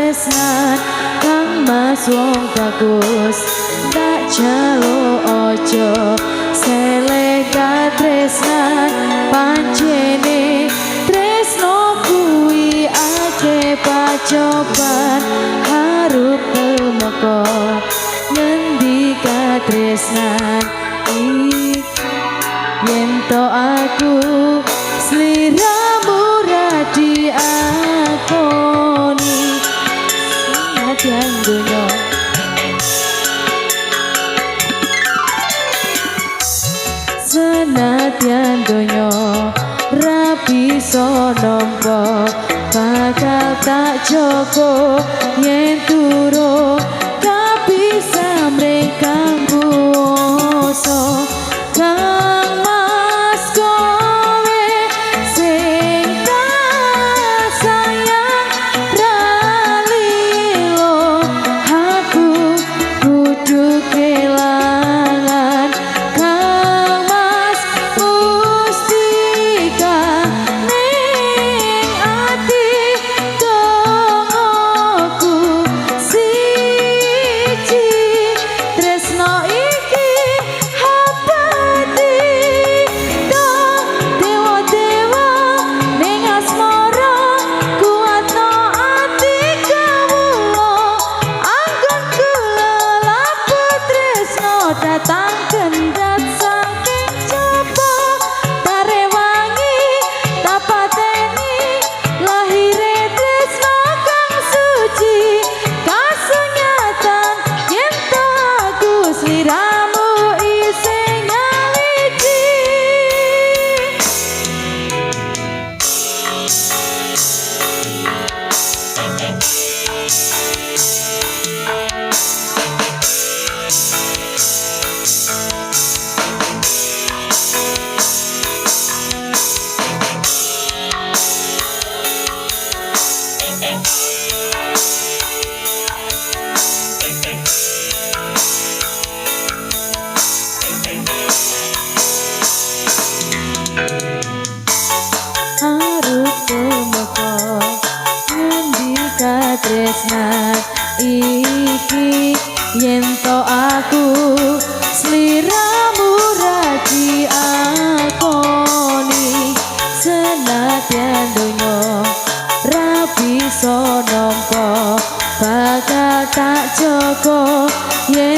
katresnan kang mas wong bagus tak jaluk ojo seleh katresnan pancene tresno kuwi ake pacoban harus temeko ngendi katresnan yen to aku sliramu radi akoni senadyan donya senadyan donya ra bisa nampa bakal tak joko yen turu kabisa mereka buoso kang mas kowe sing tak sayang ralilo aku kudu kelangan kang mas mustika ning ati dongoku siji tresno iki abadi dong dewa-dewa ning asmara kuatno ati kawula anggon kula laput tresno datang kendhat saking coba tarewangi tapateni lahire tresno kang suci kasunyatan yen to aku sliramu isih nyawiji harus temeko ngendi katresnan iki yen to aku sliramu radi akoni senadyan donya ra bisa nampa bakal tak joko yen